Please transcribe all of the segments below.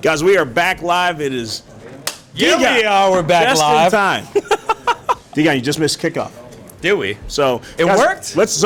Guys, we are back live. It is Yeah, we are. We're back just live. in time. Degon, you just missed kickoff. Did we? So it guys, worked. Let's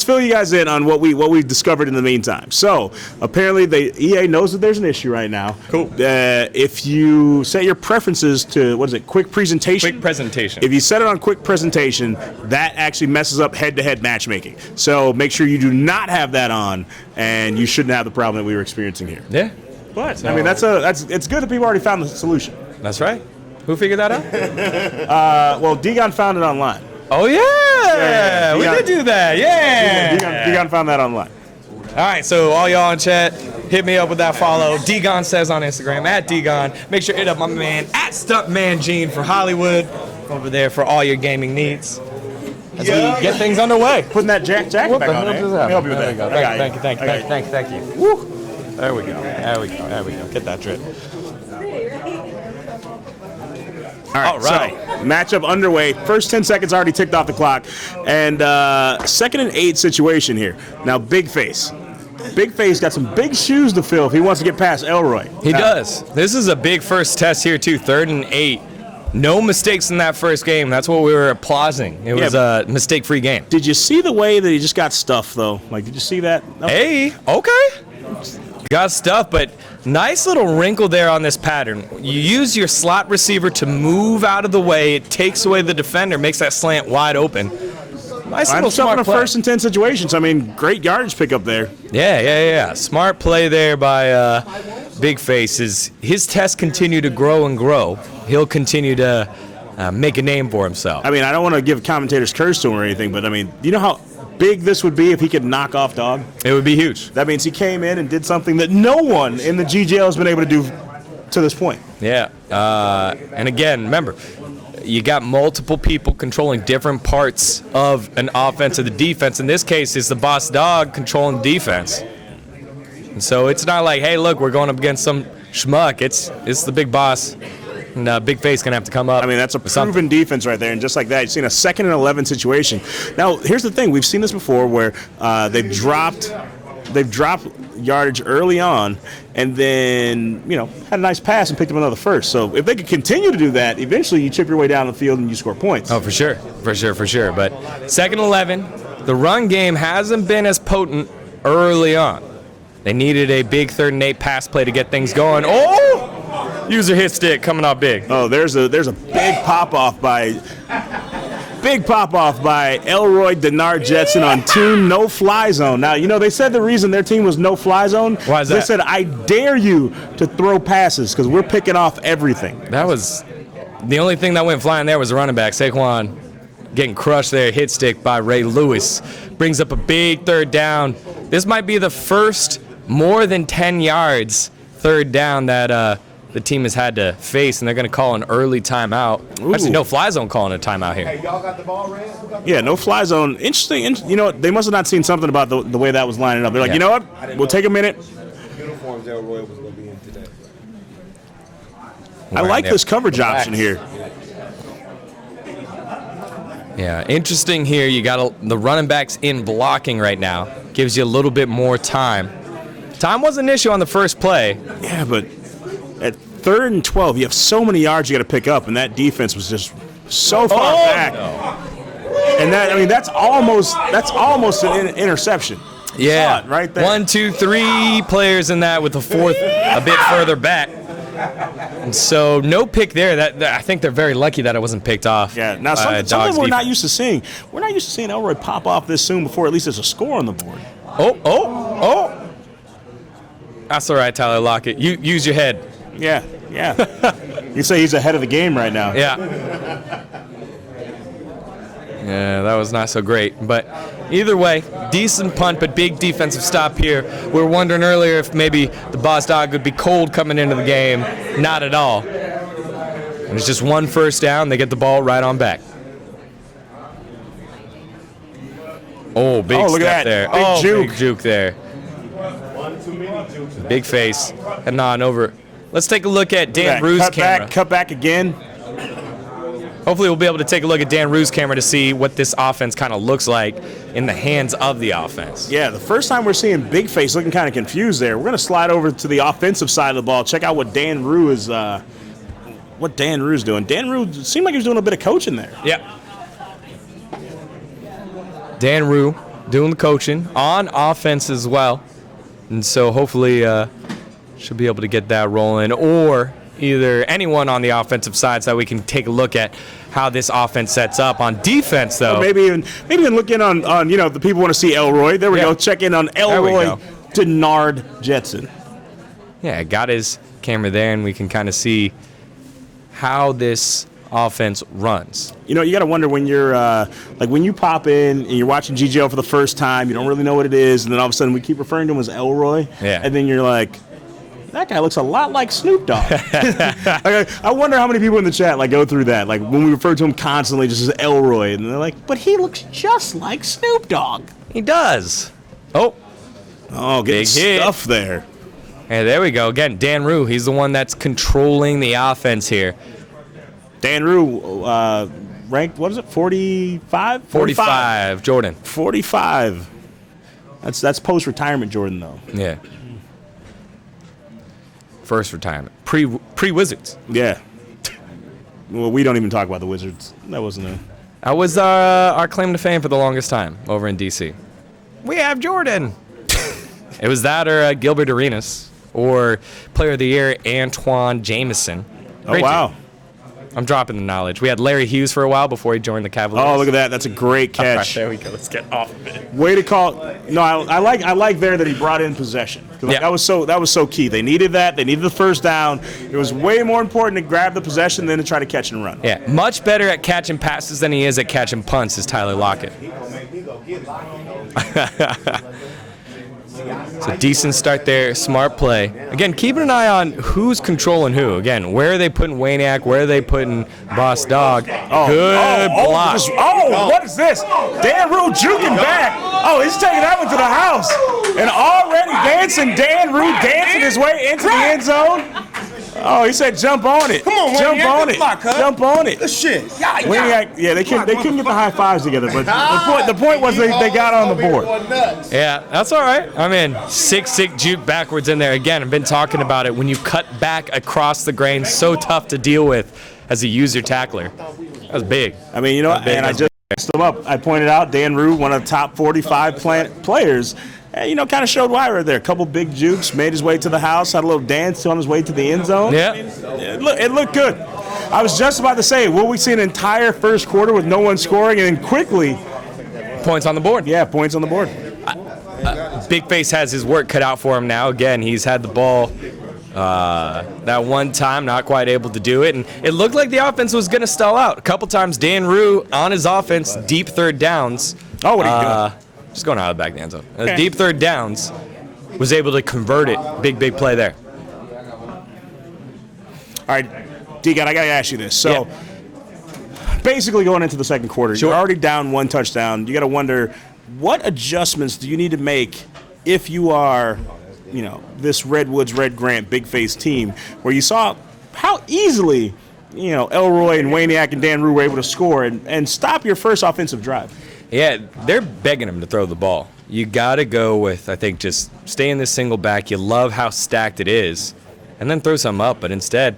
fill you guys in on what we discovered in the meantime. So apparently, the EA knows that there's an issue right now. Cool. If you set your preferences to quick presentation. Quick presentation. If you set it on quick presentation, that actually messes up head-to-head matchmaking. So make sure you do not have that on, and you shouldn't have the problem that we were experiencing here. Yeah. But I mean, it's good that people already found the solution. That's right. Who figured that out? Well, Degon found it online. Oh yeah, we did do that. Yeah. Degon found that online. All right, so all y'all in chat, hit me up with that follow. Degon says on Instagram @Degon. Make sure to hit up my man @StuntmanGene for Hollywood over there for all your gaming needs. As we get things underway. Putting that jacket back on. Let me help you with that. Thank you. Woo. There we go. Get that drip. All right. So, matchup underway. First 10 seconds already ticked off the clock. And second and 8 situation here. Now, Big Face. Big Face got some big shoes to fill if he wants to get past Elroy. He does. This is a big first test here, too. 3rd and 8. No mistakes in that first game. That's what we were applauding. It was a mistake-free game. Did you see the way that he just got stuffed, though? Like, did you see that? No. Hey, okay. Got stuff, but nice little wrinkle there on this pattern. You use your slot receiver to move out of the way. It takes away the defender, makes that slant wide open. Nice little smart in a play. 1st and 10 situations. I mean, great yardage pickup there. Yeah. Smart play there by Big Face. His tests continue to grow and grow. He'll continue to make a name for himself. I mean, I don't want to give commentators curse to him or anything, but I mean, do you know how big this would be if he could knock off Dog? It would be huge. That means he came in and did something that no one in the GGL has been able to do to this point. Yeah. And again, remember, you got multiple people controlling different parts of an offense or the defense. In this case, it's the boss Dog controlling the defense. And so it's not like, hey, look, we're going up against some schmuck. It's the big boss. And Big Face going to have to come up. I mean, that's a proven defense right there. And just like that, you've seen a 2nd and 11 situation. Now, here's the thing. We've seen this before where they've dropped yardage early on and then, had a nice pass and picked up another first. So if they could continue to do that, eventually you chip your way down the field and you score points. Oh, for sure. But 2nd and 11, the run game hasn't been as potent early on. They needed a big 3rd and 8 pass play to get things going. Oh! User hit stick coming out big. Oh, there's a big pop off by Elroy Denard Jetson on team no fly zone. Now, they said the reason their team was no fly zone. Why is that? They said, I dare you to throw passes because we're picking off everything. That was the only thing that went flying there was a running back. Saquon getting crushed there, hit stick by Ray Lewis. Brings up a big 3rd down. This might be the first more than 10 yards 3rd down that the team has had to face, and they're going to call an early timeout. Ooh. Actually, no fly zone calling a timeout here. Hey, y'all got the ball red? Yeah, no fly zone. Interesting. They must have not seen something about the way that was lining up. They're like, you know what? We'll take a minute. Uniforms Elroy was going to be in today. I like this coverage option here. Yeah, interesting here. You got the running backs in blocking right now. Gives you a little bit more time. Time was an issue on the first play. Yeah, but at 3rd and 12, you have so many yards you got to pick up, and that defense was just so far back. No. And that's almost an interception. Yeah, Saw it right there. 1, 2, 3 players in that with the 4th a bit further back. And so no pick there. That I think they're very lucky that it wasn't picked off. Yeah. Now something we're not used to seeing. We're not used to seeing Elroy pop off this soon before at least there's a score on the board. Oh. That's all right, Tyler Lockett. You use your head. Yeah. You say he's ahead of the game right now. Yeah, that was not so great. But either way, decent punt, but big defensive stop here. We were wondering earlier if maybe the boss Dog would be cold coming into the game. Not at all. And it's just 1 first down. They get the ball right on back. Oh, big look step at that. there. Big juke. Big juke there. Big face. Heading on over. Let's take a look at Dan Rue's camera. Cut back again. Hopefully we'll be able to take a look at Dan Rue's camera to see what this offense kind of looks like. in the hands of the offense. Yeah, the first time we're seeing Big Face looking kind of confused there. We're going to slide over to the offensive side of the ball. Check out what Dan Rue is doing. Dan Rue seemed like he was doing a bit of coaching there. Yeah. Dan Rue doing the coaching on offense as well. And so hopefully should be able to get that rolling, or either anyone on the offensive side, so that we can take a look at how this offense sets up. On defense, though, Or maybe even look in on the people want to see Elroy. There we go. Check in on Elroy Denard Jetson. Yeah, got his camera there, and we can kind of see how this offense runs. You got to wonder when you're when you pop in and you're watching GGL for the first time, you don't really know what it is, and then all of a sudden we keep referring to him as Elroy, and then you're like, that guy looks a lot like Snoop Dogg. I wonder how many people in the chat go through that, when we refer to him constantly just as Elroy, and they're like, but he looks just like Snoop Dogg. He does. Oh, getting stuff there. Hey, there we go. Again, Dan Rue, he's the one that's controlling the offense here. Dan Rue, ranked, what is it, 45? 45, Jordan. 45. That's post-retirement Jordan, though. Yeah. First retirement. Pre-Wizards. Yeah. Well, we don't even talk about the Wizards. That wasn't That was our claim to fame for the longest time over in D.C. We have Jordan. It was that or Gilbert Arenas, or Player of the Year Antoine Jameson. Oh, wow. Dude. I'm dropping the knowledge. We had Larry Hughes for a while before he joined the Cavaliers. Oh, look at that. That's a great catch. Right, there we go. Let's get off of it. Way to call. No, I like there that he brought in possession. Yeah. That was so key. They needed that. They needed the first down. It was way more important to grab the possession than to try to catch and run. Yeah, much better at catching passes than he is at catching punts is Tyler Lockett. It's a decent start there, smart play. Again, keeping an eye on who's controlling who. Again, where are they putting Waniak? Where are they putting Boss Dog? Good block. What is this? Dan Rue juking back. Oh, he's taking that one to the house. And already Dan Rue dancing his way into the end zone. Oh, he said jump on it. Come on, jump Waniak, on it. block, huh? Jump on it. Good shit. Waniak, yeah, they couldn't get the high fives together, but the point was they got on the board. Yeah, that's all right. I mean, sick juke backwards in there. Again, I've been talking about it. When you cut back across the grain, so tough to deal with as a user tackler. That was big. I mean, and I just messed him up. I pointed out Dan Rue, one of the top 45 players. And, kind of showed why right there. A couple big jukes, made his way to the house, had a little dance on his way to the end zone. Yeah. It looked good. I was just about to say, will we see an entire first quarter with no one scoring and then quickly points on the board? Yeah, points on the board. Big Face has his work cut out for him now. Again, he's had the ball that one time, not quite able to do it. And it looked like the offense was going to stall out. A couple times, Dan Rue on his offense, deep third downs. Oh, what are you doing? Just going out of the back of the end zone. Okay. Deep third downs, was able to convert it. Big play there. All right, D-God, I got to ask you this. So, basically going into the second quarter, Sure. you're already down one touchdown. You got to wonder, what adjustments do you need to make if you are, this Redwoods, Red Grant, Big Face team, where you saw how easily, Elroy and Waniak and Dan Rue were able to score and stop your first offensive drive? Yeah, they're begging him to throw the ball. You got to go with, I think, just stay in this single back. You love how stacked it is, and then throw something up. But instead,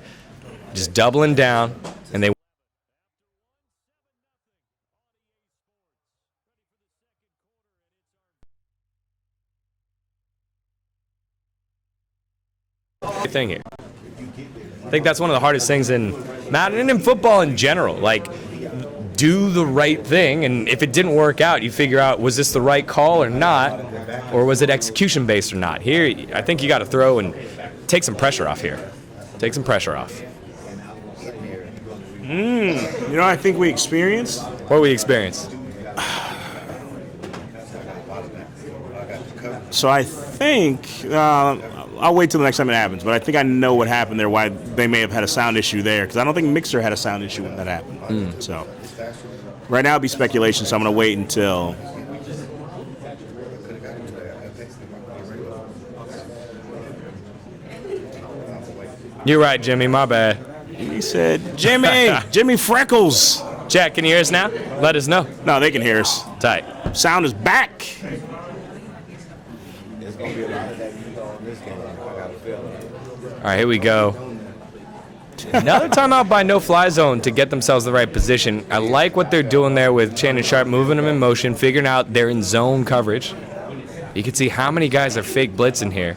just doubling down, and they thing here. I think that's one of the hardest things in Madden and in football in general. Do the right thing, and if it didn't work out, you figure out, was this the right call or not, or was it execution based or not? Here, I think you got to throw and take some pressure off here. Take some pressure off. I think we experienced? What we experienced? So I think, I'll wait till the next time it happens, but I think I know what happened there, why they may have had a sound issue there, because I don't think Mixer had a sound issue when that happened. So right now it'd be speculation, so I'm going to wait until. You're right, Jimmy. My bad. He said, Jimmy Freckles. Jack, can you hear us now? Let us know. No, they can hear us. Tight. Sound is back. There's gonna be a lot of that in this game. I got a feeling. All right, here we go. Another timeout by No Fly Zone to get themselves the right position. I like what they're doing there with Shannon Sharp moving them in motion, figuring out they're in zone coverage. You can see how many guys are fake blitzing here.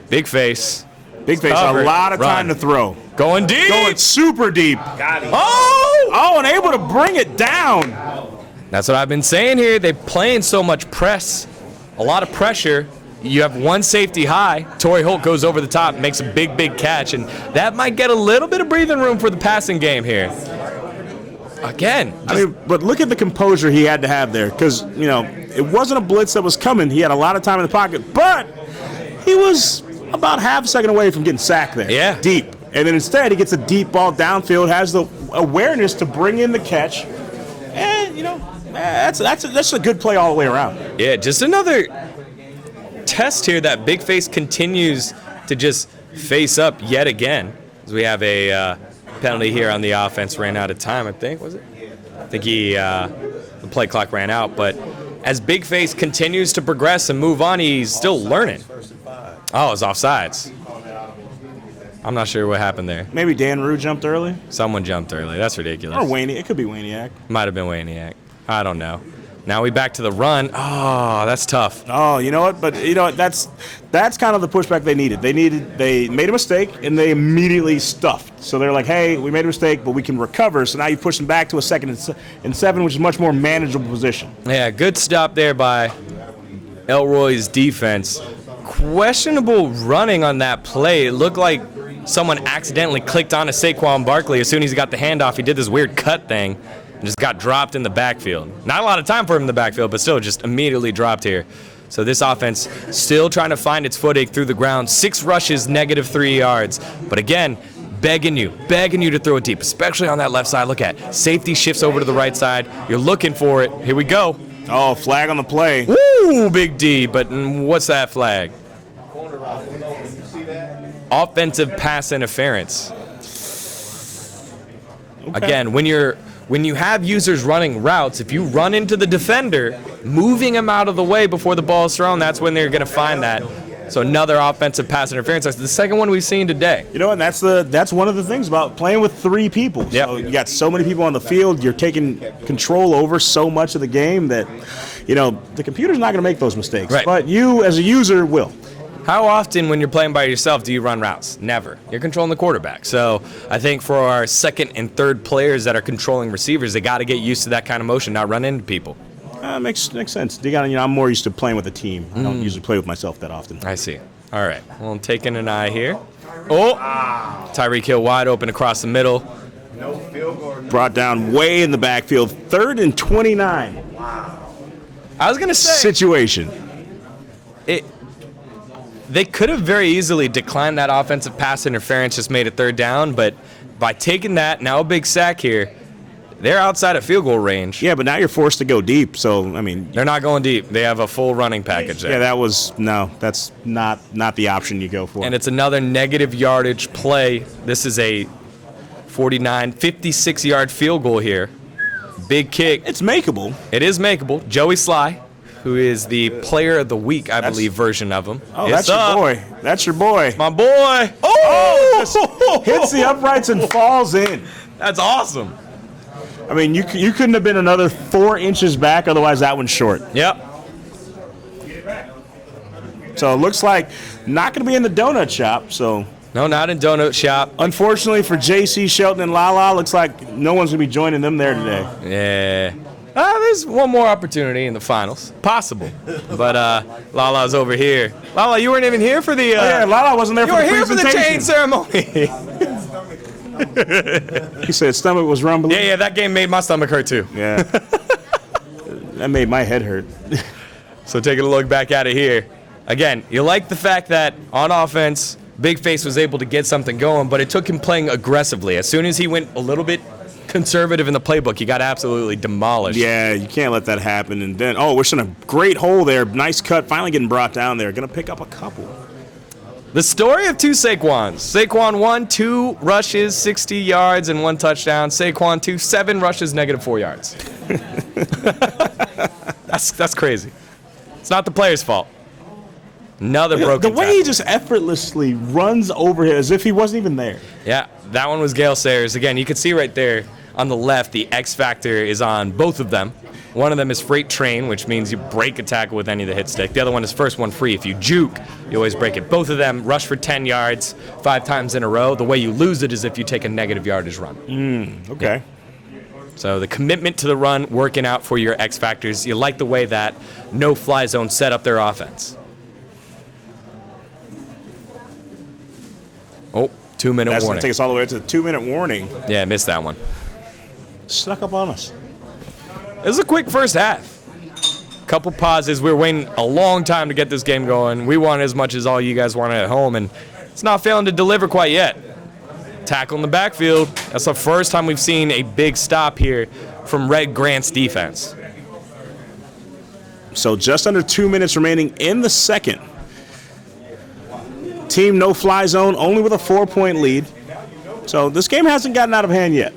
Big face. Big face, Covered. a lot of Run. time to throw. Going deep. Going super deep. Got him. Oh, and able to bring it down. That's what I've been saying here. They're playing so much press, a lot of pressure. You have one safety high. Torrey Holt goes over the top, makes a big, big catch, and that might get a little bit of breathing room for the passing game here. Again, I mean, but look at the composure he had to have there, because, you know, it wasn't a blitz that was coming. He had a lot of time in the pocket, but he was about half a second away from getting sacked there. Yeah. Deep. And then instead, he gets a deep ball downfield, has the awareness to bring in the catch, and, you know, that's a good play all the way around. yeah, just another test here that Big Face continues to just face up yet again. As we have a penalty here on the offense, ran out of time, I think, was it? I think the play clock ran out, but as Big Face continues to progress and move on, he's still learning. Oh, it's offsides. I'm not sure what happened there. Maybe Dan Rue jumped early, Someone jumped early. That's ridiculous. or Wayne. It could be Waniak. Might have been Waniak. I don't know. Now we back to the run. Oh, that's tough. Oh, you know what? But you know what? That's kind of the pushback they needed. They made a mistake and they immediately stuffed. So they're like, hey, we made a mistake, but we can recover. So now you push them back to a 2nd and 7, which is a much more manageable position. Yeah, good stop there by Elroy's defense. Questionable running on that play. It looked like someone accidentally clicked on to Saquon Barkley. As soon as he got the handoff, he did this weird cut thing and just got dropped in the backfield. Not a lot of time for him in the backfield, but still just immediately dropped here. So this offense still trying to find its footing through the ground. 6 rushes, -3 yards. But again, begging you to throw it deep, especially on that left side. Look at safety shifts over to the right side. You're looking for it. Here we go. Oh, flag on the play. Woo, big D. But what's that flag? Offensive pass interference. Okay. Again, when you have users running routes, if you run into the defender, moving him out of the way before the ball is thrown, that's when they're going to find that. So another offensive pass interference. That's the second one we've seen today. You know, and that's one of the things about playing with 3 people. Yep. So you got so many people on the field. You're taking control over so much of the game that, you know, the computer's not going to make those mistakes. Right. But you, as a user, will. How often when you're playing by yourself do you run routes? Never. You're controlling the quarterback. So I think for our second and third players that are controlling receivers, they got to get used to that kind of motion, not run into people. Makes sense. You know, I'm more used to playing with a team. I don't usually play with myself that often. I see. All right. Well, I'm taking an eye here. Oh! Tyreek Hill wide open across the middle. No field goal. Brought down way in the backfield. 3rd and 29 I was going to say, situation. they could have very easily declined that offensive pass interference, just made it 3rd down, but by taking that, now a big sack here, they're outside of field goal range. Yeah, but now you're forced to go deep. So, I mean, They're not going deep. They have a full running package there. yeah, that's not the option you go for. And it's another negative yardage play. This is a 56-yard field goal here. Big kick. It's makeable. It is makeable. Joey Sly, who is the player of the week, I believe, version of him. Oh, It's that's your up. boy. That's your boy. My boy. Oh! Hits the uprights and falls in. That's awesome. I mean, you couldn't have been another 4 inches back, otherwise that one's short. Yep. So it looks like not going to be in the donut shop. So No, not in Donut Shop. unfortunately for JC Shelton and Lala, looks like no one's going to be joining them there today. Yeah. There's one more opportunity in the finals. Possible. But Lala's over here. Lala, you weren't even here for the... Yeah, Lala wasn't there you for were the here for the presentation. chain ceremony. He said his stomach was rumbling. yeah, that game made my stomach hurt too. Yeah. That made my head hurt. So taking a look back at it here. Again, you like the fact that on offense, Big Face was able to get something going, but it took him playing aggressively. As soon as he went a little bit conservative in the playbook, he got absolutely demolished. Yeah, you can't let that happen. And then, wishing a great hole there. Nice cut, finally getting brought down there. Going to pick up a couple. The story of 2 Saquons. Saquon 1, 2 rushes, 60 yards, and 1 touchdown. Saquon 2, 7 rushes, -4 yards. That's crazy. It's not the player's fault. Another broken The way tackle. he just effortlessly runs over it as if he wasn't even there. Yeah, that one was Gale Sayers. Again, you can see right there on the left, the X factor is on both of them. One of them is freight train, which means you break a tackle with any of the hit stick. The other one is first one free. If you juke, you always break it. Both of them rush for 10 yards 5 times in a row. The way you lose it is if you take a negative yardage run. Okay. So the commitment to the run working out for your X factors. You like the way that no-fly zone set up their offense. Oh, 2-minute That's going warning. to take us all the way to the 2-minute warning. Yeah, missed that one. Snuck up on us. It was a quick first half. Couple pauses. We were waiting a long time to get this game going. We wanted as much as all you guys wanted at home, and it's not failing to deliver quite yet. Tackle in the backfield. That's the first time we've seen a big stop here from Red Grant's defense. So just under 2 minutes remaining in the second. Team no-fly zone, only with a 4-point lead. So this game hasn't gotten out of hand yet.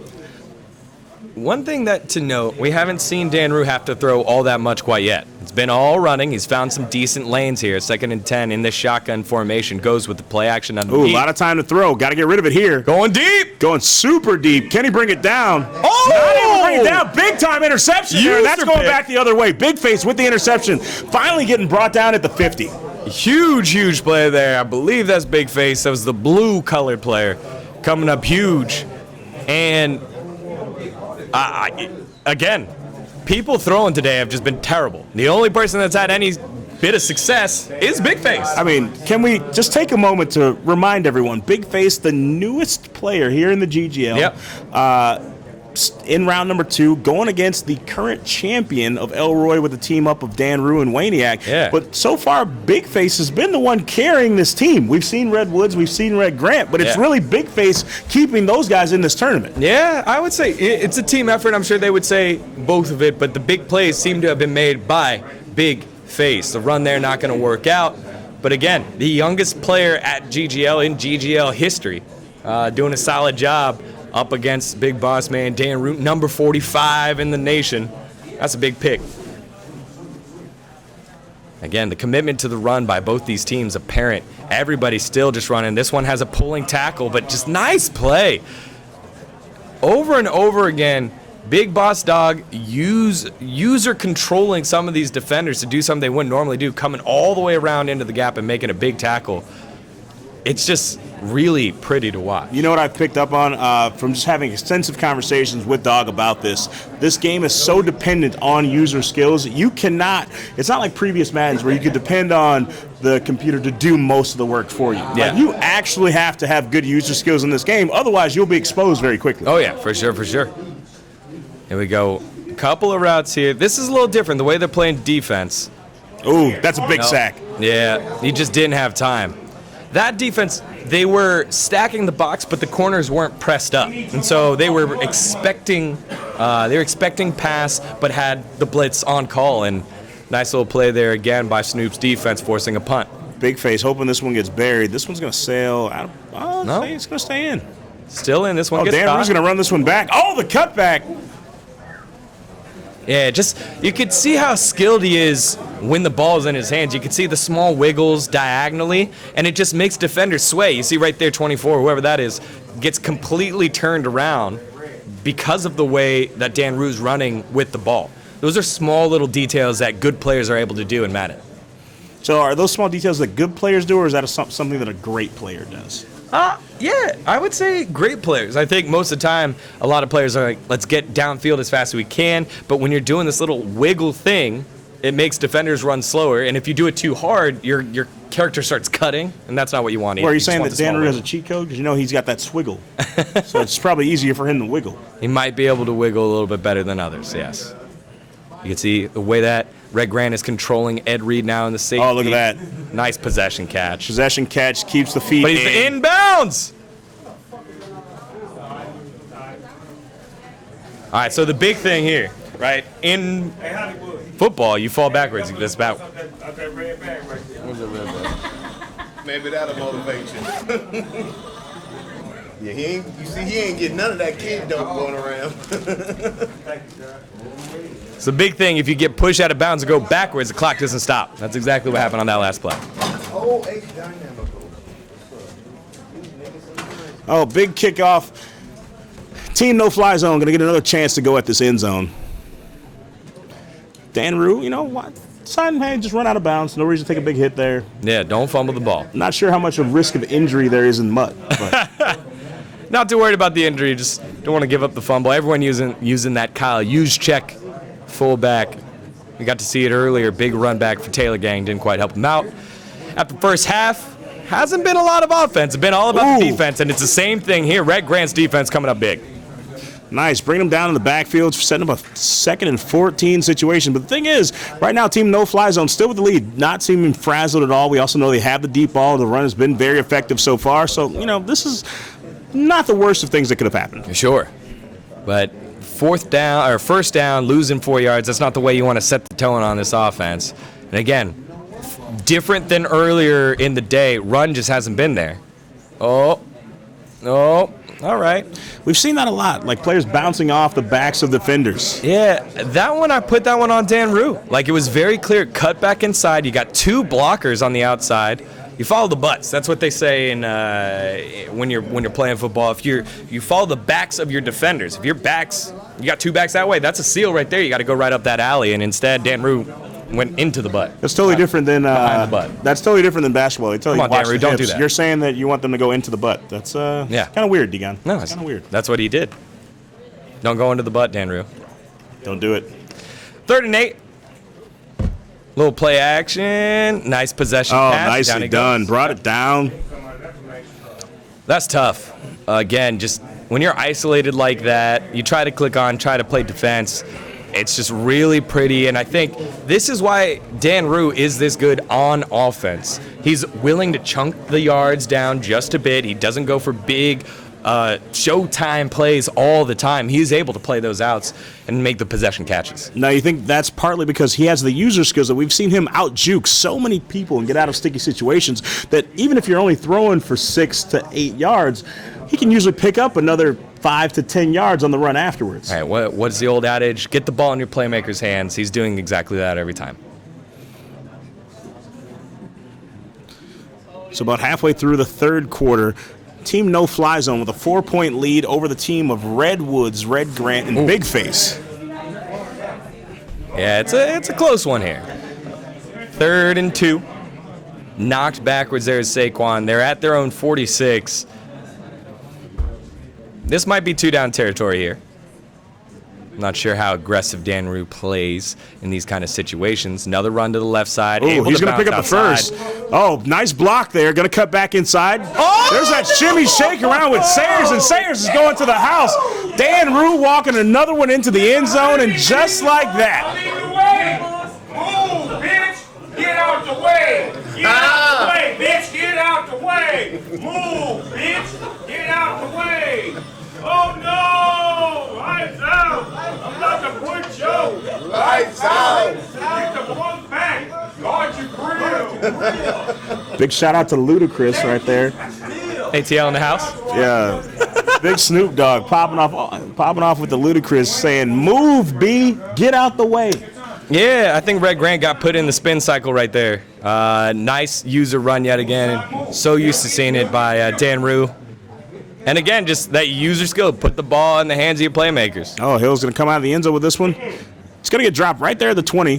One thing that to note, we haven't seen Dan Rue have to throw all that much quite yet. It's been all running. He's found some decent lanes here. 2nd and 10 in this shotgun formation. Goes with the play action underneath. Ooh, a lot of time to throw. Got to get rid of it here. Going deep. Going super deep. Can he bring it down? Oh! Not able to bring it down. Big time interception there. That's User going pick. back the other way. Big face with the interception. Finally getting brought down at the 50. Huge play there. I believe that's Big Face. That was the blue-colored player coming up huge. And again, people throwing today have just been terrible. The only person that's had any bit of success is Big Face. I mean, can we just take a moment to remind everyone, Big Face, the newest player here in the GGL. Yep. In round number 2, going against the current champion of Elroy with a team up of Dan Rue and Waniac. Yeah. But so far, Big Face has been the one carrying this team. We've seen Red Woods, we've seen Red Grant, but it's Yeah. really Big Face keeping those guys in this tournament. Yeah, I would say it's a team effort. I'm sure they would say both of it, but the big plays seem to have been made by Big Face. The run there not going to work out. But again, the youngest player at GGL in GGL history, doing a solid job up against big boss man Dan Root, number 45 in the nation. That's a big pick. Again, the commitment to the run by both these teams apparent. Everybody's still just running. This one has a pulling tackle, but just nice play. Over and over again, Big Boss Dog user controlling some of these defenders to do something they wouldn't normally do, coming all the way around into the gap and making a big tackle. It's just really pretty to watch. You know what I've picked up on from just having extensive conversations with Dog about this? This game is so dependent on user skills. You cannot, it's not like previous Maddens where you could depend on the computer to do most of the work for you. Yeah. Like, you actually have to have good user skills in this game, otherwise you'll be exposed very quickly. Oh, yeah, for sure. Here we go. A couple of routes here. This is a little different, the way they're playing defense. Ooh, that's a big sack. Yeah, he just didn't have time. That defense, they were stacking the box, but the corners weren't pressed up, and so they were expecting pass, but had the blitz on call. And nice little play there again by Snoop's defense, forcing a punt. Big Face hoping this one gets buried. This one's going to sail out. No. It's going to stay in. Still in. This one gets Dan Rue's caught. going to run this one back. Oh, the cutback. Yeah, just you could see how skilled he is when the ball's in his hands. You could see the small wiggles diagonally, and it just makes defenders sway. You see right there, 24, whoever that is, gets completely turned around because of the way that Dan Rue's running with the ball. Those are small little details that good players are able to do in Madden. So are those small details that good players do, or is that something that a great player does? Yeah, I would say great players. I think most of the time, a lot of players are like, let's get downfield as fast as we can. But when you're doing this little wiggle thing, it makes defenders run slower. And if you do it too hard, your character starts cutting, and that's not what you want. Or are you just saying want that the Dan small Rue has a wiggle. cheat code? Because you know he's got that swiggle. So it's probably easier for him to wiggle. He might be able to wiggle a little bit better than others, yes. You can see the way that Red Grant is controlling Ed Reed now in the safety. Oh, look at that. Nice possession catch. Possession catch keeps the feet But he's in. inbounds! All right, so the big thing here, right? In football, you fall backwards. That's about. Okay, red bag right there. Where's the red bag? Maybe that'll motivate you. Yeah, he ain't getting none of that kid dope going around. It's the big thing. If you get pushed out of bounds and go backwards, the clock doesn't stop. That's exactly what happened on that last play. Oh, H Dynamical. Oh, big kickoff. Team no-fly zone going to get another chance to go at this end zone. Dan Rue, you know what? Deciding, hey, just run out of bounds. No reason to take a big hit there. Yeah, don't fumble the ball. Not sure how much of risk of injury there is in mud. But. Not too worried about the injury. Just don't want to give up the fumble. Everyone using that Kyle Juszczyk fullback. We got to see it earlier. Big run back for Taylor Gang. Didn't quite help him out. After the first half, hasn't been a lot of offense. It's been all about the defense, and it's the same thing here. Red Grant's defense coming up big. Nice. Bring them down in the backfield, setting up a 2nd and 14 situation. But the thing is, right now, team no-fly zone still with the lead, not seeming frazzled at all. We also know they have the deep ball. The run has been very effective so far. So, you know, this is not the worst of things that could have happened. Sure. But first down, losing 4 yards, that's not the way you want to set the tone on this offense. And again, different than earlier in the day, run just hasn't been there. Oh, all right. We've seen that a lot, like players bouncing off the backs of defenders. Yeah, that one, I put that one on Dan Rue. Like, it was very clear, cut back inside. You got 2 blockers on the outside. You follow the butts. That's what they say in when you're playing football. If you follow the backs of your defenders. If you got 2 backs that way, that's a seal right there. You got to go right up that alley. And instead, Dan Rue went into the butt. That's totally different than behind the butt. That's totally different than basketball. They tell you Come on, watch Dan Rue, the don't hips. do that. You're saying that you want them to go into the butt. That's kind of weird, Degon. No, it's kind of weird. That's what he did. Don't go into the butt, Dan Rue. Don't do it. 3rd and 8. Little play action. Nice possession Oh, pass. nicely done. Brought it down. That's tough. Again, just when you're isolated like that, you try to try to play defense. It's just really pretty, and I think this is why Dan Rue is this good on offense. He's willing to chunk the yards down just a bit. He doesn't go for big showtime plays all the time. He's able to play those outs and make the possession catches. Now, you think that's partly because he has the user skills that we've seen him out-juke so many people and get out of sticky situations that even if you're only throwing for 6 to 8 yards, he can usually pick up another 5 to 10 yards on the run afterwards. All right, what's the old adage? Get the ball in your playmaker's hands. He's doing exactly that every time. So about halfway through the 3rd quarter, team no-fly zone with a 4-point lead over the team of Redwoods, Red Grant, and Big Face. Yeah, it's a close one here. 3rd and 2. Knocked backwards there is Saquon. They're at their own 46. This might be 2-down territory here. Not sure how aggressive Dan Rue plays in these kind of situations. Another run to the left side. Oh, he's going to pick up the first. Oh, nice block there. Going to cut back inside. Oh! There's that shimmy shake around with Sayers, and Sayers is going to the house. Dan Rue walking another one into the end zone, and just like that. Move, bitch! Get out the way! Get out the way, bitch! Get out the way! Move, bitch! Get out the way! Oh no! Lights out! I'm about to put you! Lights out! Get the fuck back! Guard your grill! Big shout out to Ludacris right there. ATL in the house. Yeah. Big Snoop Dogg popping off with the Ludacris saying, "Move, B, get out the way." Yeah, I think Red Grant got put in the spin cycle right there. Nice user run yet again. So used to seeing it by Dan Rue. And again, just that user skill. Put the ball in the hands of your playmakers. Oh, Hill's going to come out of the end zone with this one. It's going to get dropped right there at the 20,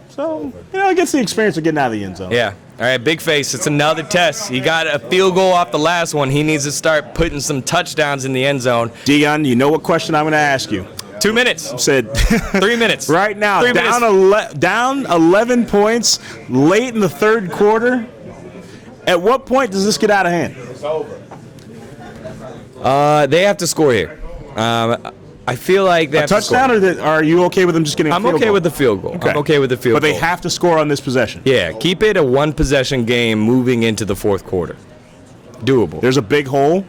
So, it gets the experience of getting out of the end zone. Yeah. All right, Big Face, it's another test. He got a field goal off the last one. He needs to start putting some touchdowns in the end zone. Dion, you know what question I'm going to ask you? 2 minutes. I said 3 minutes. Right now, 3 minutes. down 11 points late in the 3rd quarter. At what point does this get out of hand? It's over. They have to score here. I feel like they have to score. Touchdown, or are you okay with them just getting a field goal? I'm okay with the field goal. Okay. I'm okay with the field goal. But they have to score on this possession. Yeah, keep it a one-possession game moving into the 4th quarter. Doable. There's a big hole.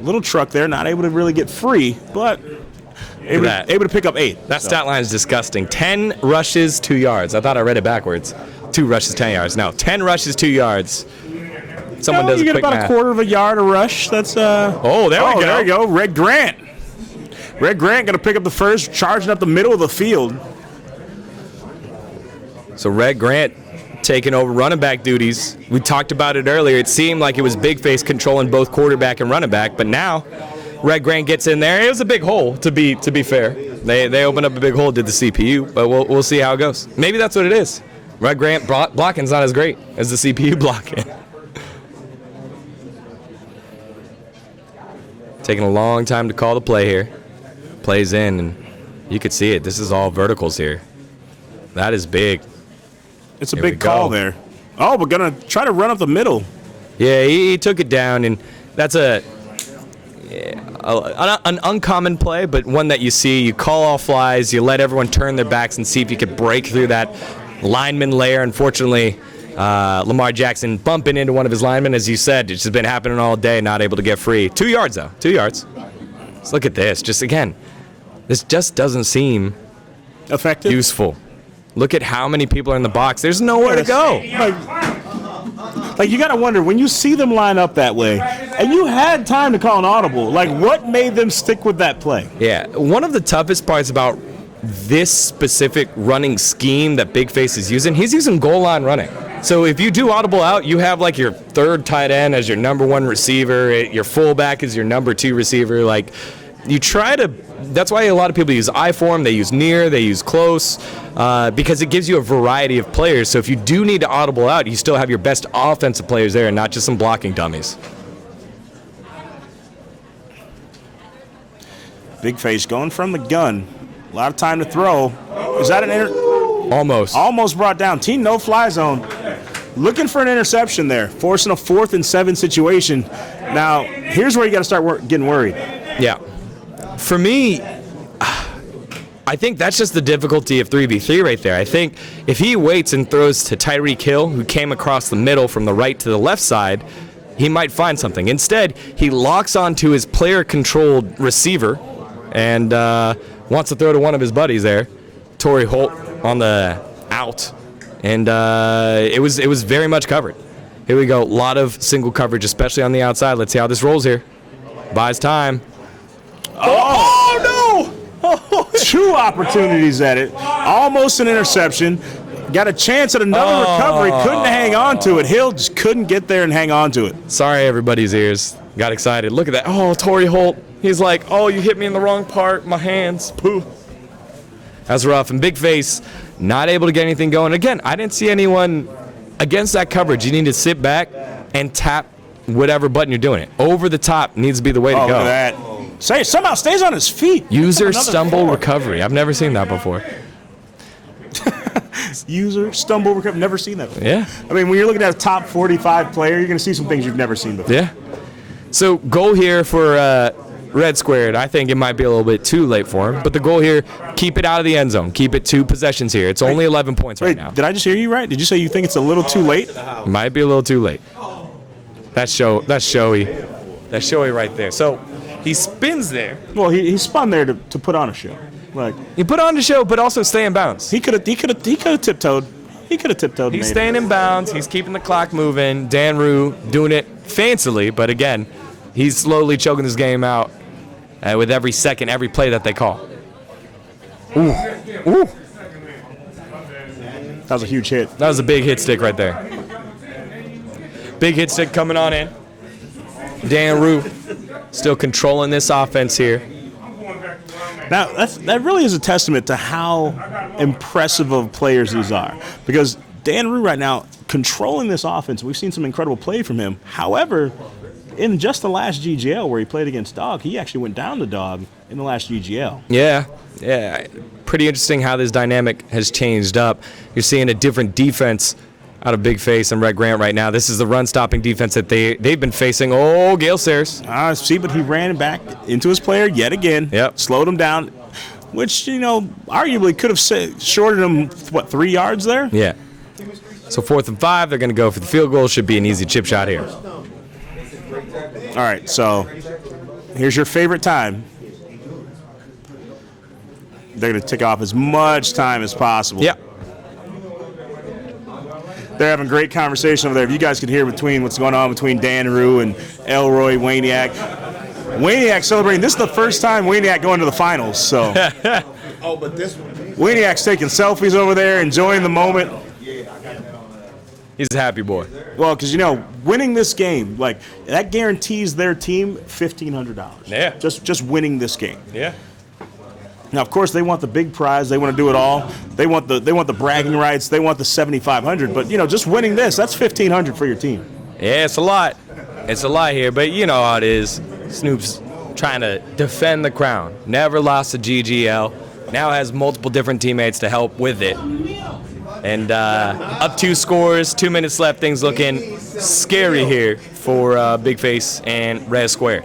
Little truck there, not able to really get free, but able to pick up 8. That stat line is disgusting. 10 rushes, 2 yards. I thought I read it backwards. 2 rushes, 10 yards. No, 10 rushes, 2 yards. someone does you a get quick about math. a quarter of a yard a rush. That's Oh, there we go. There you go. Red Grant. Red Grant going to pick up the first, charging up the middle of the field. So Red Grant taking over running back duties. We talked about it earlier. It seemed like it was Big Face controlling both quarterback and running back, but now Red Grant gets in there. It was a big hole, to be fair. They opened up a big hole, did the CPU, but we'll see how it goes. Maybe that's what it is. Red Grant blocking's not as great as the CPU blocking. Taking a long time to call the play here. Plays in, and you could see it. This is all verticals here. That is big. It's a big call there. Oh, we're going to try to run up the middle. Yeah, he took it down, and that's an uncommon play, but one that you see. You call all flies, you let everyone turn their backs and see if you could break through that lineman layer. Unfortunately, Lamar Jackson bumping into one of his linemen, as you said. It's just been happening all day, not able to get free. 2 yards, though. 2 yards. Let's look at this. Just again, this just doesn't seem Effective. useful. Look at how many people are in the box. There's nowhere to go. Like you got to wonder, when you see them line up that way, and you had time to call an audible, like what made them stick with that play? Yeah, one of the toughest parts about this specific running scheme that Big Face is using, he's using goal line running. So if you do audible out, you have like your third tight end as your number one receiver, your fullback is your number two receiver. Like you try to, that's why a lot of people use I form, they use near, they use close, because it gives you a variety of players. So if you do need to audible out, you still have your best offensive players there and not just some blocking dummies. Big Face going from the gun. A lot of time to throw. Is that an Almost. Almost brought down. Team no fly zone. Looking for an interception there, forcing a 4th and 7 situation. Now, here's where you got to start getting worried. Yeah. For me, I think that's just the difficulty of 3v3 right there. I think if he waits and throws to Tyreek Hill, who came across the middle from the right to the left side, he might find something. Instead, he locks onto his player-controlled receiver and wants to throw to one of his buddies there, Torrey Holt on the out, and it was very much covered. Here we go, a lot of single coverage, especially on the outside. Let's see how this rolls here. Buys time. Oh no! 2 opportunities at it. Almost an interception. Got a chance at another recovery. Couldn't hang on to it. Hill just couldn't get there and hang on to it. Sorry, everybody's ears. Got excited. Look at that. Oh, Torrey Holt. He's like, oh, you hit me in the wrong part. My hands. Pooh. That's rough. And Big Face not able to get anything going. Again, I didn't see anyone against that coverage. You need to sit back and tap whatever button you're doing it. Over the top needs to be the way to go. Look at that. Somehow stays on his feet. User stumble recovery. I've never seen that before. User stumble recovery. Never seen that before. Yeah. I mean, when you're looking at a top 45 player, you're going to see some things you've never seen before. Yeah. So goal here for Red Squared. I think it might be a little bit too late for him. But the goal here, keep it out of the end zone. Keep it 2 possessions here. It's only 11 points right now. Did I just hear you right? Did you say you think it's a little too late? Might be a little too late. That's showy. That's showy right there. So he spins there. Well, he spun there to put on a show. Like He put on the show, but also stay in bounds. he could have tiptoed. He could have tiptoed. He's and made staying it. in bounds. He's keeping the clock moving. Dan Rue doing it fancily, but again, he's slowly choking this game out with every second, every play that they call. Ooh. Ooh. That was a huge hit. That was a big hit stick right there. Big hit stick coming on in. Dan Rue still controlling this offense here. Now, that really is a testament to how impressive of players these are. Because Dan Rue right now, controlling this offense, we've seen some incredible play from him. However, in just the last GGL where he played against Dogg, he actually went down to Dogg in the last GGL. Yeah. Pretty interesting how this dynamic has changed up. You're seeing a different defense out of Big Face and Red Grant right now. This is the run-stopping defense that they've been facing. Oh, Gale Sayers. See, but he ran back into his player yet again. Yep. Slowed him down, which, arguably could have shorted him, 3 yards there? Yeah. So 4th and 5, they're going to go for the field goal. Should be an easy chip shot here. All right, so here's your favorite time. They're going to take off as much time as possible. Yeah. They're having great conversation over there. If you guys could hear between what's going on between Dan Rue and Elroy Waniak. Waniak celebrating. This is the first time Waniak going to the finals. So Oh, but this one. Waniak's taking selfies over there, enjoying the moment. He's a happy boy. Well, because, you know, winning this game, like, that guarantees their team $1,500. Yeah. Just winning this game. Yeah. Now, of course, they want the big prize. They want to do it all. They want the bragging rights. They want the $7,500. But, you know, just winning this, that's $1,500 for your team. Yeah, it's a lot. It's a lot here, but you know how it is. Snoop's trying to defend the crown. Never lost to GGL. Now has multiple different teammates to help with it. And up 2 scores, 2 minutes left. Things looking scary here for Big Face and Red Square.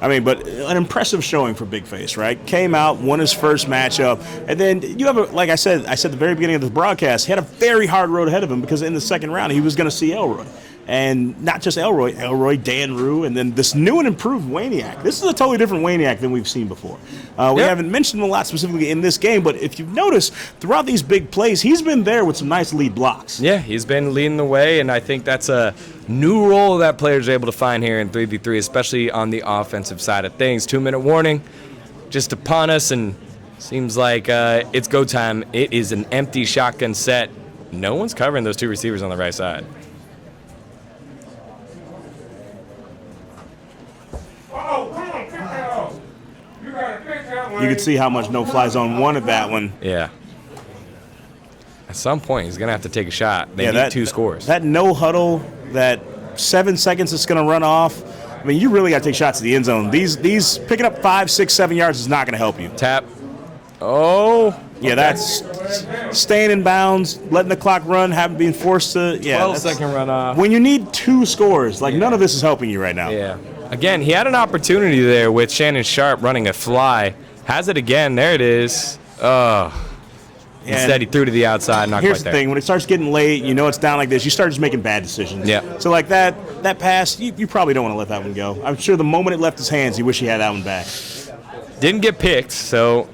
I mean, but an impressive showing for Big Face, right? Came out, won his first matchup, and then you have like I said at the very beginning of the broadcast, he had a very hard road ahead of him because in the second round he was going to see Elroy. And not just Elroy, Dan Rue, and then this new and improved Waniak. This is a totally different Waniak than we've seen before. We haven't mentioned him a lot specifically in this game, but if you've noticed, throughout these big plays, he's been there with some nice lead blocks. Yeah, he's been leading the way, and I think that's a new role that players are able to find here in 3v3, especially on the offensive side of things. 2-minute warning just upon us, and seems like it's go time. It is an empty shotgun set. No one's covering those 2 receivers on the right side. You could see how much no-fly zone wanted that one. Yeah. At some point, he's going to have to take a shot. They need 2 scores. That no huddle, that 7 seconds it's going to run off. I mean, you really got to take shots at the end zone. These picking up 5, 6, 7 yards is not going to help you. Tap. Oh. Yeah, that's staying in bounds, letting the clock run, haven't been forced to. Yeah, 12-second runoff. When you need 2 scores, like none of this is helping you right now. Yeah. Again, he had an opportunity there with Shannon Sharp running a fly. Has it again. There it is. Instead, he threw to the outside. Not Here's quite the there. thing. When it starts getting late, you know it's down like this, you start just making bad decisions. Yeah. So like that pass, you probably don't want to let that one go. I'm sure the moment it left his hands, he wished he had that one back. Didn't get picked, so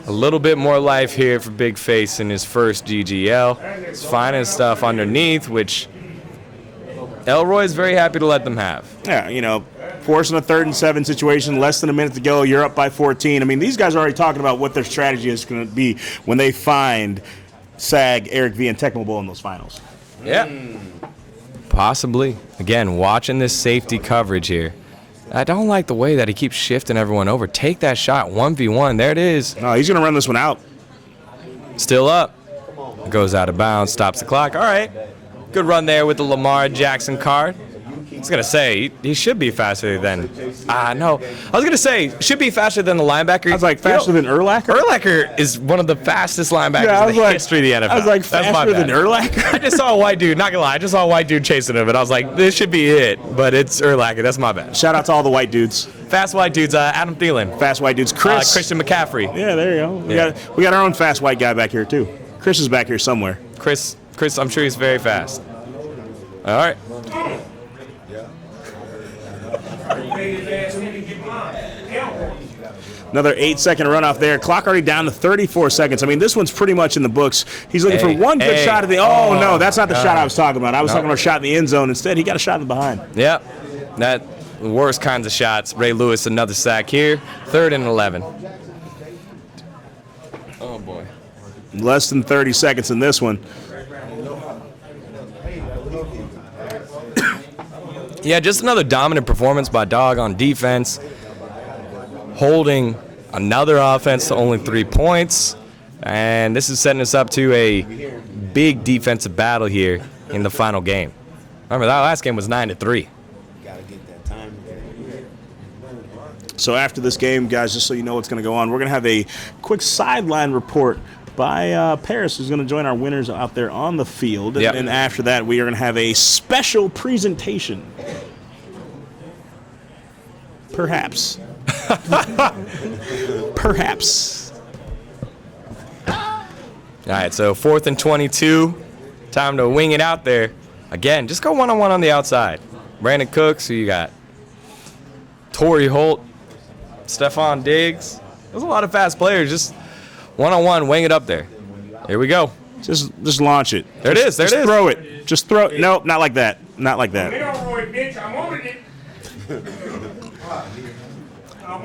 a little bit more life here for Big Face in his first GGL. He's finding stuff underneath, which Elroy is very happy to let them have. Yeah, you know, forcing a 3rd and 7 situation, less than a minute to go, you're up by 14. I mean, these guys are already talking about what their strategy is going to be when they find SAG, Eric V, and Tecmo Bowl in those finals. Yeah. Possibly. Again, watching this safety coverage here. I don't like the way that he keeps shifting everyone over. Take that shot, 1v1. There it is. No, he's going to run this one out. Still up. Goes out of bounds, stops the clock. All right. Good run there with the Lamar Jackson card. I was going to say, he should be faster than... no. I was going to say, should be faster than the linebacker. I was like, faster than Urlacher? Urlacher is one of the fastest linebackers in the history of the NFL. I was like, That's my faster bad. than Urlacher? I just saw a white dude, not going to lie, I just saw a white dude chasing him, and I was like, this should be it, but it's Urlacher. That's my bad. Shout out to all the white dudes. Fast white dudes, Adam Thielen. Fast white dudes. Chris. Christian McCaffrey. Yeah, there you go. We got our own fast white guy back here, too. Chris is back here somewhere. Chris, I'm sure he's very fast. All right. Another 8-second runoff there. Clock already down to 34 seconds. I mean, this one's pretty much in the books. He's looking for one good shot at the... Oh, no, that's not the shot I was talking about. I was talking about a shot in the end zone. Instead, he got a shot in the behind. Yep. That the worst kinds of shots. Ray Lewis, another sack here. 3rd and 11. Oh, boy. Less than 30 seconds in this one. Yeah, just another dominant performance by Dog on defense. Holding another offense to only 3 points. And this is setting us up to a big defensive battle here in the final game. Remember, that last game was 9-3. Gotta get that time. So after this game, guys, just so you know what's going to go on, we're going to have a quick sideline report by Paris, who's going to join our winners out there on the field. Yep. And after that, we are going to have a special presentation. Perhaps. Perhaps. All right, so 4th and 22. Time to wing it out there. Again, just go one-on-one on the outside. Brandon Cooks, who you got? Torrey Holt, Stephon Diggs. There's a lot of fast players. Just one-on-one, wing it up there. Here we go. Just launch it. There it is. There it Just is. throw it. Just throw it. Nope, not like that. Not like that. Elroy, bitch, I'm on it.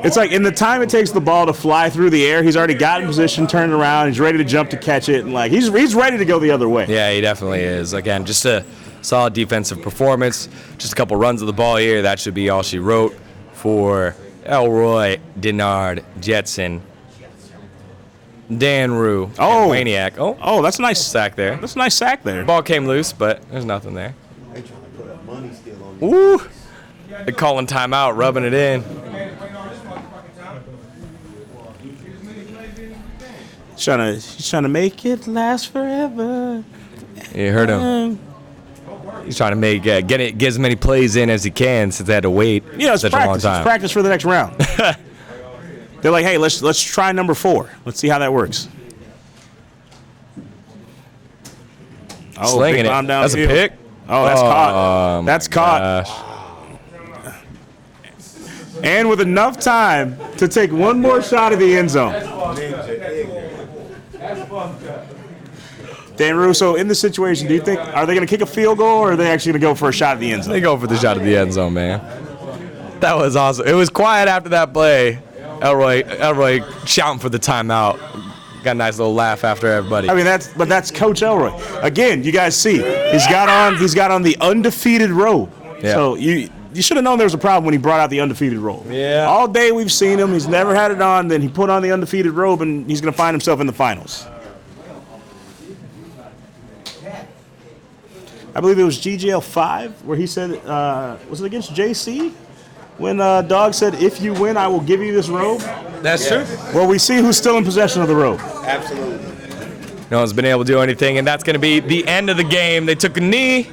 It's like in the time it takes the ball to fly through the air, he's already got in position, turned around, he's ready to jump to catch it, and like he's ready to go the other way. Yeah, he definitely is. Again, just a solid defensive performance. Just a couple runs of the ball here. That should be all she wrote for Elroy, Denard, Jetson, Dan Rue, and Waniak. Oh, that's a nice sack there. That's a nice sack there. Ball came loose, but there's nothing there. They trying to put up money still on Ooh. They're calling timeout, rubbing it in. He's trying to make it last forever. You heard him. He's trying to get as many plays in as he can since they had to wait It's such practice. a long time. It's practice for the next round. They're like, hey, let's try number 4. Let's see how that works. Oh, Slinging big it. bomb That's a downfield. pick. Oh, that's caught. That's caught. Gosh. And with enough time to take one more shot of the end zone. Dan Russo, in this situation, do you think, are they going to kick a field goal or are they actually going to go for a shot at the end zone? They go for the shot at the end zone, man. That was awesome. It was quiet after that play. Elroy shouting for the timeout. Got a nice little laugh after everybody. I mean, that's Coach Elroy. Again, you guys see, he's got on the undefeated robe. Yeah. So you should have known there was a problem when he brought out the undefeated robe. Yeah. All day we've seen him. He's never had it on. Then he put on the undefeated robe, and he's going to find himself in the finals. I believe it was GGL 5 where he said, was it against JC? When Dogg said, if you win, I will give you this robe. That's true. Well, we see who's still in possession of the robe. Absolutely. No one's been able to do anything, and that's going to be the end of the game. They took a knee,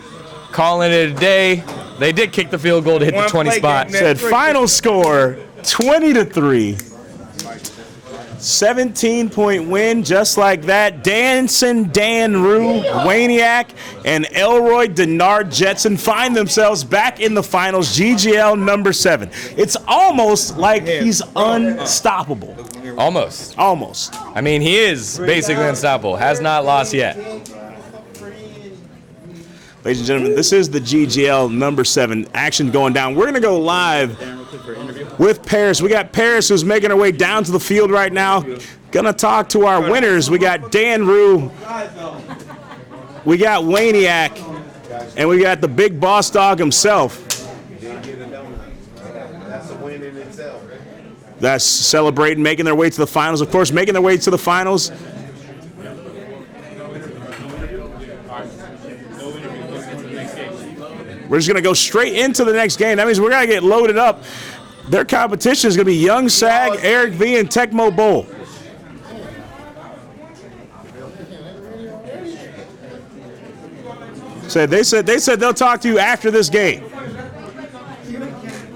calling it a day. They did kick the field goal to hit the 20 spot. Said final score 20-3. 17-point win, just like that. Dancing Dan Rue, Waniak, and Elroy Denard Jetson find themselves back in the finals. GGL number 7. It's almost like he's unstoppable. Almost. Almost. I mean, he is basically unstoppable. Has not lost yet. Ladies and gentlemen, this is the GGL number 7 action going down. We're going to go live with Paris. We got Paris who's making her way down to the field right now. Going to talk to our winners. We got Dan Rue, we got Waniak, and we got the big boss dog himself. That's a win in itself. That's celebrating, making their way to the finals. Of course, making their way to the finals. We're just going to go straight into the next game. That means we're going to get loaded up. Their competition is going to be Young Sag, Eric V, and Tecmo Bowl. They said they'll talk to you after this game.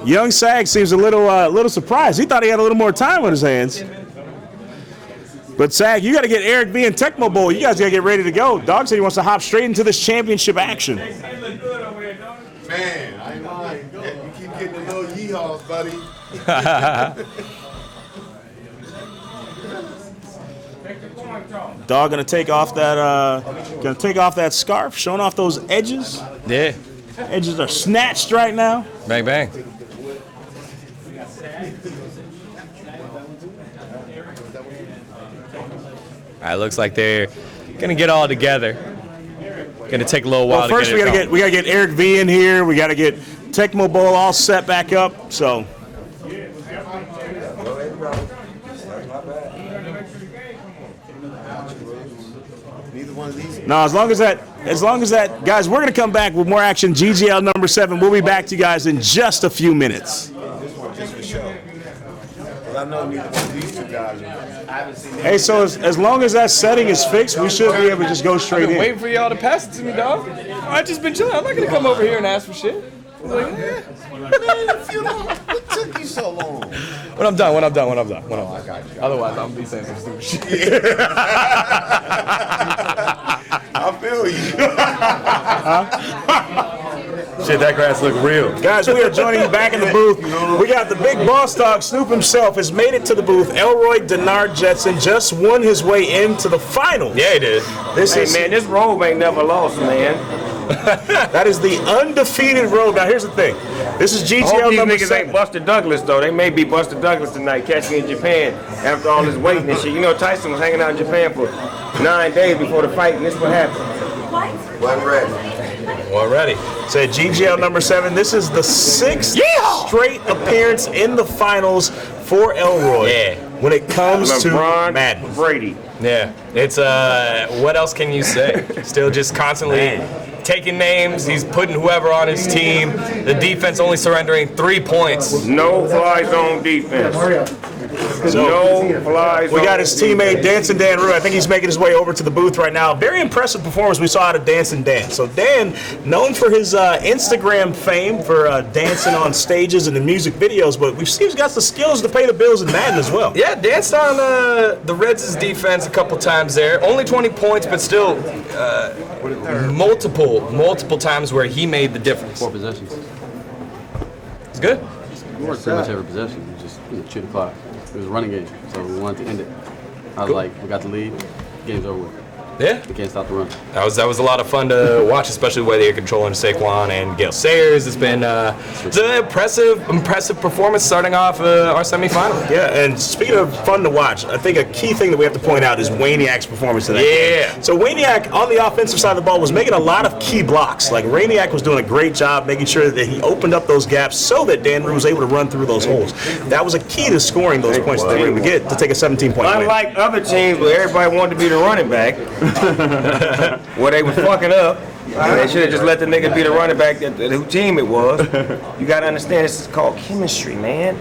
Young Sag seems a little surprised. He thought he had a little more time on his hands. But Sag, you got to get Eric V and Tecmo Bowl. You guys got to get ready to go. Dog said he wants to hop straight into this championship action. Man, I ain't lying. You keep getting the little yeehaws, buddy. Dog gonna take off that scarf, showing off those edges. Yeah. Edges are snatched right now. Bang, bang. All right, looks like they're going to get all together. Going to take a little while Well, first to get it we gotta get Eric V in here. We gotta get Tecmo Bowl all set back up. So Neither one of these. no, as long as that, guys, we're gonna come back with more action. GGL number 7. We'll be back to you guys in just a few minutes. This one just for show. But I know neither one of these two guys I haven't seen them. Hey, so as long as that setting is fixed, we should be able to just go straight in. Waiting for y'all to pass it to me, dog. I just been chilling. I'm not going to come over here and ask for shit. I'm like, eh. What took you so long? When I'm done. I got you. Otherwise, I'm going to be saying some stupid shit. I feel you. Shit, that grass look real. Guys, we are joining you back in the booth. We got the big boss dog, Snoop himself, has made it to the booth. Elroy Denard Jetson just won his way into the finals. Yeah, he did. Man, this robe ain't never lost, man. That is the undefeated road. Now, here's the thing. This is I hope GGL these number niggas 7. ain't Buster Douglas, though. They may be Buster Douglas tonight, catching in Japan after all this waiting and shit. You know, Tyson was hanging out in Japan for 9 days before the fight, and this what happened. Wasn't ready. Already. Said GGL number 7. This is the 6th straight appearance in the finals for Elroy. Yeah. When it comes to LeBron Madden. Brady. Yeah. It's what else can you say? Still just constantly taking names. He's putting whoever on his team. The defense only surrendering 3 points. No fly zone defense. No fly zone. We got his teammate Dancing Dan Rue. I think he's making his way over to the booth right now. Very impressive performance we saw out of Dancing Dan. So Dan, known for his Instagram fame for dancing on stages and in music videos, but we've seen he's got the skills to pay the bills in Madden as well. Yeah, danced on the Reds' defense a couple times there. Only 20 points, but still multiple times where he made the difference. 4 possessions. It's good. We worked pretty much every possession. We just chew the clock. It was a running game, so we wanted to end it. I was like, we got the lead. Game's over with. Yeah. We can't stop the run. That was a lot of fun to watch, especially the way they're controlling Saquon and Gale Sayers. It's been it's an impressive performance starting off our semifinal. Yeah, and speaking of fun to watch, I think a key thing that we have to point out is Waniak's performance in that game. So Waniak on the offensive side of the ball was making a lot of key blocks. Like Waniak was doing a great job making sure that he opened up those gaps so that Dan Rue was able to run through those holes. That was a key to scoring those points that they were able to get to take a 17-point win. Unlike other teams where everybody wanted to be the running back, where they was fucking up, and they should have just let the nigga be the running back that whose team it was. You gotta understand, this is called chemistry, man.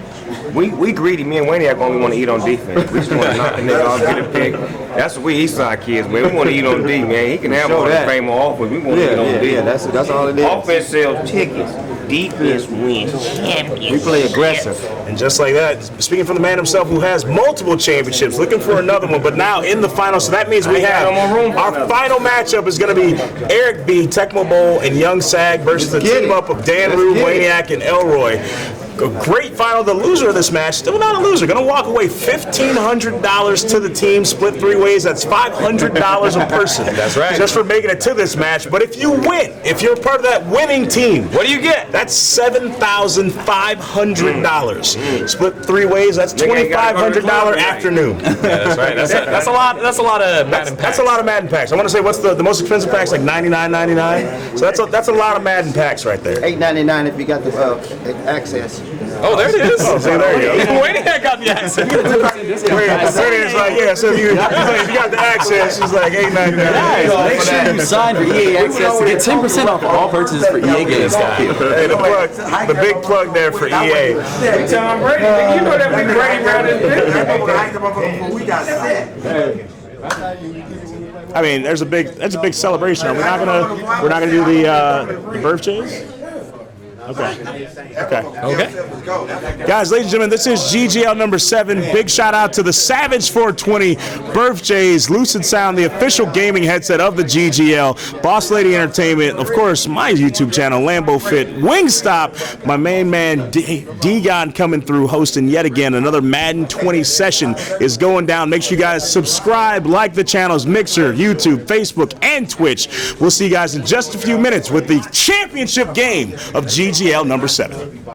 We greedy. Me and Waniak only want to eat on defense. We just want to knock the nigga off, get a pick. That's what we Eastside kids, man. We want to eat on D, man. He can have all the fame on offense. We want to eat on D. That's all it is. Offense sells tickets. Defense wins championships. We play aggressive. And just like that, speaking from the man himself who has multiple championships, looking for another one, but now in the finals. So that means we have our final matchup is going to be Eric B, Tecmo Bowl, and Young Sag versus the team up of Dan Rue, Waniak, and Elroy. A great final. The loser of this match, still not a loser, going to walk away $1,500 to the team, split 3 ways. That's $500 a person. That's right. Just for making it to this match. But if you win, if you're part of that winning team, What do you get? that's $7,500. Split 3 ways. That's $2,500 afternoon. Yeah, that's right. That's a lot. That's a lot of Madden packs. That's a lot of Madden packs. I want to say what's the most expensive packs, like $99.99. So that's a lot of Madden packs right there. $8.99 if you got the access. Oh, there it is. Oh, see, there you go. Waniak got the accent. It's like, yeah, so if you got the access, it's like $8.99. Make sure you sign for EA Access to get 10% off all purchases for EA games. Hey, the big plug there for EA. Tom Brady, you know that we Brady around this I mean, that's a big celebration. We're not gonna do the birthdays. Okay. Guys, ladies and gentlemen, this is GGL number 7. Big shout out to the Savage 420 Birthdays, Lucid Sound, the official gaming headset of the GGL, Boss Lady Entertainment, of course, my YouTube channel, Lambo Fit, Wingstop, my main man, D-Gon coming through, hosting yet again another Madden 20 session is going down. Make sure you guys subscribe, like the channels, Mixer, YouTube, Facebook, and Twitch. We'll see you guys in just a few minutes with the championship game of GGL number 7.